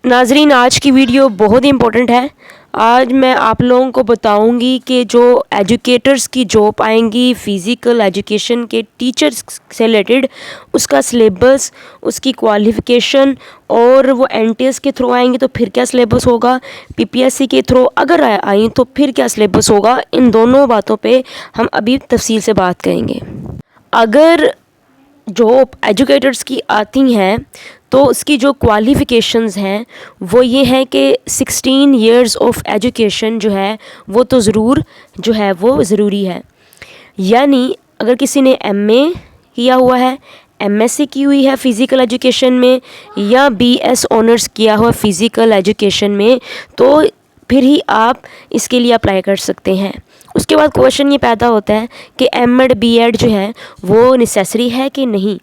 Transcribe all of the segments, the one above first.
नाजरीन, आज की वीडियो बहुत ही इम्पोर्टेंट है। आज मैं आप लोगों को बताऊंगी कि जो एजुकेटर्स की जॉब आएंगी फ़िज़िकल एजुकेशन के टीचर्स से रिलेटेड, उसका सिलेबस, उसकी क्वालिफ़िकेशन, और वो एनटीएस के थ्रू आएंगी तो फिर क्या सिलेबस होगा, पीपीएससी के थ्रू अगर आई तो फिर क्या सिलेबस होगा। इन दोनों बातों पे हम अभी तफसील से बात करेंगे। अगर जॉब एजुकेटर्स की आती हैं तो उसकी जो क्वालिफ़िकेशंस हैं वो ये हैं कि 16 इयर्स ऑफ एजुकेशन जो है वो तो ज़रूर जो है वो ज़रूरी है। यानी अगर किसी ने एमए किया हुआ है, एमएससी की हुई है फ़िज़िकल एजुकेशन में, या बीएस ऑनर्स किया हुआ फ़िज़िकल एजुकेशन में, तो फिर ही आप इसके लिए अप्लाई कर सकते हैं। उसके बाद क्वेश्चन ये पैदा होता है कि एमएड बीएड जो है वो नेसेसरी है कि नहीं।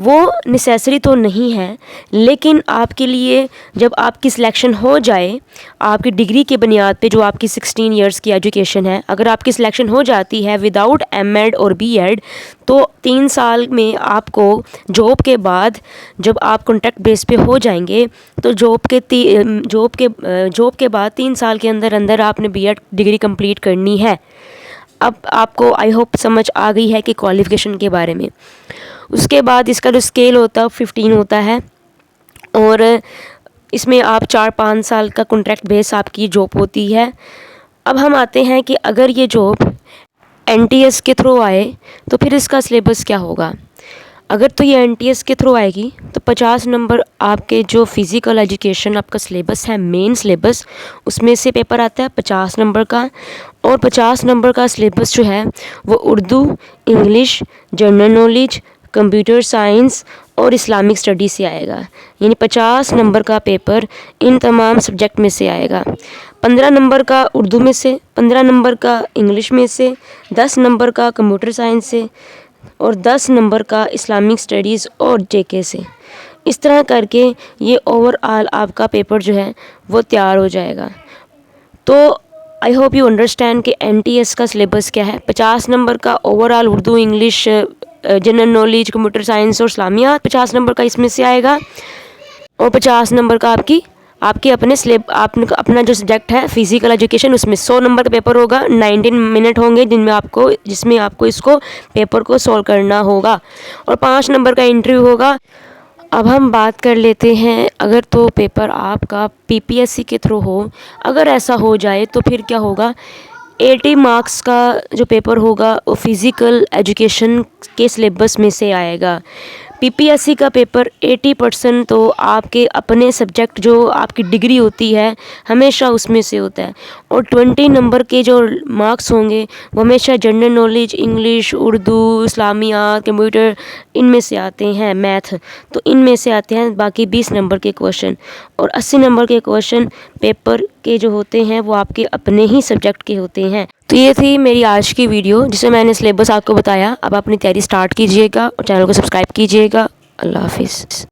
वो नेसेसरी तो नहीं है, लेकिन आपके लिए जब आपकी सिलेक्शन हो जाए, आपकी डिग्री के बुनियाद पे जो आपकी 16 इयर्स की एजुकेशन है, अगर आपकी सिलेक्शन हो जाती है विदाउट एमएड और बीएड, तो 3 साल में आपको जॉब के बाद जब आप कॉन्ट्रैक्ट बेस पे हो जाएंगे तो जॉब के बाद 3 साल के अंदर अंदर आपने बीएड डिग्री कंप्लीट करनी है। अब आपको आई होप समझ आ गई है कि क्वालिफ़िकेशन के बारे में। उसके बाद इसका जो स्केल होता है 15 होता है, और इसमें आप 4-5 साल का कॉन्ट्रैक्ट बेस आपकी जॉब होती है। अब हम आते हैं कि अगर ये जॉब एनटीएस के थ्रू आए तो फिर इसका सिलेबस क्या होगा। अगर तो ये एनटीएस के थ्रू आएगी तो 50 नंबर आपके जो फ़िज़िकल एजुकेशन आपका सिलेबस है, मेन सिलेबस, उसमें से पेपर आता है 50 नंबर का। और 50 नंबर का सिलेबस जो है वो Urdu, English, general knowledge, computer science और इस्लामिक स्टडी से आएगा। यानी 50 नंबर का पेपर इन तमाम सब्जेक्ट में से आएगा। 15 नंबर का उर्दू में से, 15 नंबर का इंग्लिश में से, 10 नंबर का कंप्यूटर साइंस से, और 10 नंबर का इस्लामिक स्टडीज़ और जेके से। इस तरह करके ये ओवरऑल आपका पेपर जो है वो तैयार हो जाएगा। तो आई होप यू अंडरस्टैंड कि एनटीएस का सिलेबस क्या है। 50 नंबर का overall Urdu, English, general knowledge, computer science और इस्लामियात 50 नंबर का इसमें से आएगा। और 50 नंबर का आपके अपना जो सब्जेक्ट है फ़िज़िकल एजुकेशन, उसमें 100 नंबर का पेपर होगा। 19 मिनट होंगे जिसमें आपको इसको पेपर को सॉल्व करना होगा, और 5 नंबर का इंटरव्यू होगा। अब हम बात कर लेते हैं, अगर तो पेपर आपका पीपीएससी के थ्रू हो, अगर ऐसा हो जाए तो फिर क्या होगा। 80 मार्क्स का जो पेपर होगा वो फ़िज़िकल एजुकेशन के सिलेबस में से आएगा। पीपीएससी का पेपर 80% तो आपके अपने सब्जेक्ट जो आपकी डिग्री होती है हमेशा उसमें से होता है, और 20 नंबर के जो मार्क्स होंगे वो हमेशा जनरल नॉलेज, इंग्लिश, उर्दू, इस्लामियात, कंप्यूटर, इनमें से आते हैं, मैथ, तो इनमें से आते हैं बाकी 20 नंबर के क्वेश्चन। और 80 नंबर के क्वेश्चन पेपर के जो होते हैं वो आपके अपने ही सब्जेक्ट के होते हैं। तो ये थी मेरी आज की वीडियो जिसमें मैंने सिलेबस आपको बताया। अब अपनी तैयारी स्टार्ट कीजिएगा और चैनल को सब्सक्राइब कीजिएगा। अल्लाह हाफिज़।